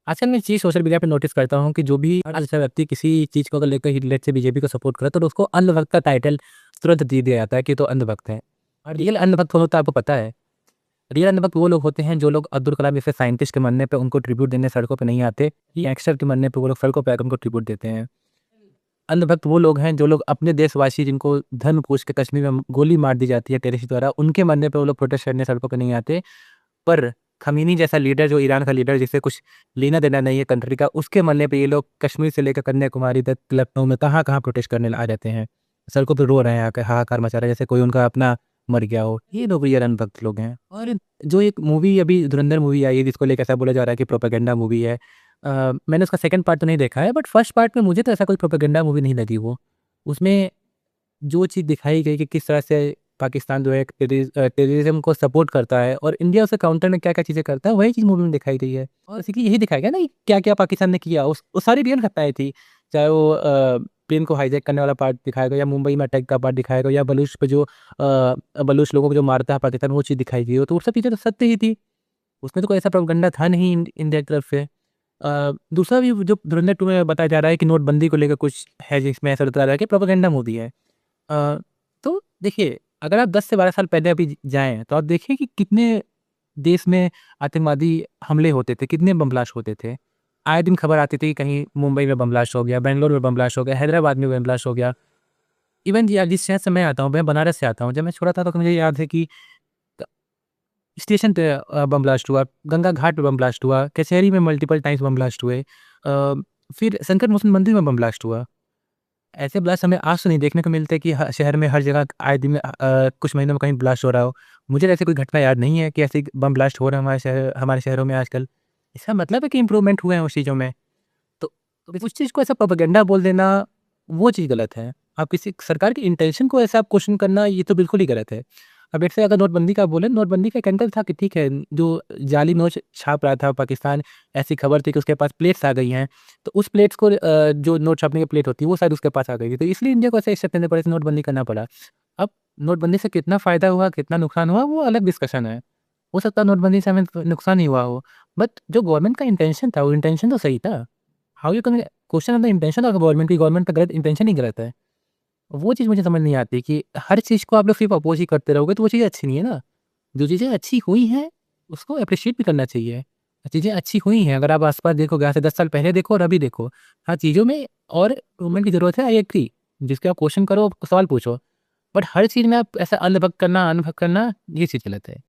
आजकल मैं चीज़ social media पे नोटिस करता हूँ कि जो भी आज ऐसा व्यक्ति किसी चीज़ को अगर लेकर ही लेट्स से बीजेपी को सपोर्ट करे तो उसको अंधभक्त का टाइटल तुरंत दे दिया जाता है कि तो अंधभक्त है। और रियल अंधभक्त कौन होता है आपको पता है? रियल अंधभक्त वो लोग होते हैं जो लोग अब्दुल कलाम जैसे साइंटिस्ट के मरने पे उनको ट्रिब्यूट देने सड़कों पे नहीं आते। ये गैंगस्टर के मरने पे वो लोग सड़कों पे आकर उनको ट्रिब्यूट देते हैं। अंधभक्त वो लोग हैं जो लोग अपने देशवासी जिनको धर्म पूछ के कश्मीर में गोली मार दी जाती है टेररिस्ट द्वारा, उनके मरने पे वो लोग प्रोटेस्ट करने सड़कों पे नहीं आते। पर खमीनी जैसा लीडर जो ईरान का लीडर जिससे कुछ लेना-देना नहीं है कंट्री का, उसके मरने पे ये लोग कश्मीर से लेकर कन्याकुमारी तक लखनऊ में कहाँ-कहाँ प्रोटेस्ट करने आ जाते हैं। सड़कों पे रो रहे हैं आके, हाहाकार मचा रहे हैं जैसे कोई उनका अपना मर गया हो। ये लोग रियल अंधभक्त लोग हैं। और जो एक मूवी अभी धुरंधर मूवी आई है जिसको लेके ऐसा बोला जा रहा है कि प्रोपेगेंडा मूवी है। मैंने उसका सेकंड पार्ट तो नहीं देखा है बट फर्स्ट पार्ट में मुझे तो ऐसा कोई प्रोपेगेंडा मूवी नहीं लगी वो। उसमें जो चीज़ दिखाई गई कि किस तरह से पाकिस्तान जो है टेररिज़्म को सपोर्ट करता है और इंडिया उसे काउंटर में क्या-क्या चीज़ें करता है, वही चीज़ मूवी में दिखाई गई है। और इसी की यही दिखाया गया ना कि क्या-क्या पाकिस्तान ने किया, उस वो सारी रियल घटनाएँ थी। चाहे वो प्लेन को हाईजैक करने वाला पार्ट दिखाया गया या मुंबई में अटैक का पार्ट दिखाया गया या बलूच पे जो बलूच लोगों को जो मारता है पाकिस्तान, वो चीज़ दिखाई गई हो, तो वो सब चीज़ें तो सत्य ही थी। उसमें तो कोई ऐसा प्रोपेगेंडा था नहीं इंडिया की तरफ से। दूसरा भी जो धुरंधर 2 में बताया जा रहा है कि नोटबंदी को लेकर कुछ है जिसमें ऐसा बताया जा रहा है कि प्रोपेगेंडा मूवी है। अ, तो देखिए, अगर आप 10 से 12 साल पहले अभी जाएँ, तो आप देखिए कि कितने देश में आतंकवादी हमले होते थे, कितने बम ब्लास्ट होते थे। आए दिन खबर आती थी कि कहीं मुंबई में बम ब्लास्ट हो गया, बैंगलोर में बम ब्लास्ट हो गया, हैदराबाद में बम ब्लास्ट हो गया। इवन या जिस शहर से मैं आता हूँ, मैं बनारस से आता हूँ, जब मैं छोटा था तो मुझे याद है कि क स्टेशन पे बम ब्लास्ट हुआ, गंगा घाट पे बम ब्लास्ट हुआ, कचहरी में मल्टीपल टाइम्स बम ब्लास्ट हुए। फिर संकट मोचन मंदिर में बम ब्लास्ट हुआ। ऐसे ब्लास्ट हमें आज तो नहीं देखने को मिलते कि शहर में हर जगह आए दिन कुछ महीनों में कहीं ब्लास्ट हो रहा हो। मुझे ऐसी कोई घटना याद नहीं है कि ऐसे बम ब्लास्ट हो रहे हैं हमारे शहरों में आजकल। इसका मतलब है कि इम्प्रूवमेंट हुए हैं उस चीज़ों में। तो उस चीज़ को ऐसा प्रोपेगेंडा बोल देना, वो चीज़ गलत है। आप किसी सरकार की इंटेंशन को ऐसा आप क्वेश्चन करना, ये तो बिल्कुल ही गलत है। अब जैसे अगर नोटबंदी का बोलें, नोटबंदी का एक एंगल था कि ठीक है, जो जाली नोट छाप रहा था पाकिस्तान, ऐसी खबर थी कि उसके पास प्लेट्स आ गई हैं। तो उस प्लेट्स को जो नोट छापने की प्लेट होती है, वो शायद उसके पास आ गई थी। तो इसलिए इंडिया को ऐसे स्टेप लेने पड़े थे, नोटबंदी करना पड़ा। अब नोटबंदी से कितना फ़ायदा हुआ, कितना नुकसान हुआ, वो अलग डिस्कशन है। हो सकता है नोटबंदी से हमें नुकसान ही हुआ हो, बट जो गवर्नमेंट का इंटेंशन था, वो इंटेंशन तो सही था। How you can question on the intention of the government की गवर्नमेंट का गलत इंटेंशन ही गलत है। वो चीज़ मुझे समझ नहीं आती कि हर चीज़ को आप लोग सिर्फ़ अपोज़ ही करते रहोगे, तो वो चीज़ें अच्छी नहीं है ना। जो चीज़ें अच्छी हुई हैं, उसको एप्रिशिएट भी करना चाहिए। चीज़ें अच्छी हुई हैं, अगर आप आस-पास देखोगे, आज से 10 साल पहले देखो और अभी देखो। हाँ, चीज़ों में और इम्प्रूवमेंट की ज़रूरत है, आई एग्री। जिसके आप क्वेश्चन करो, सवाल पूछो। बट हर चीज़ में आप ऐसा अनभक्त करना, ये चीज़ गलत है।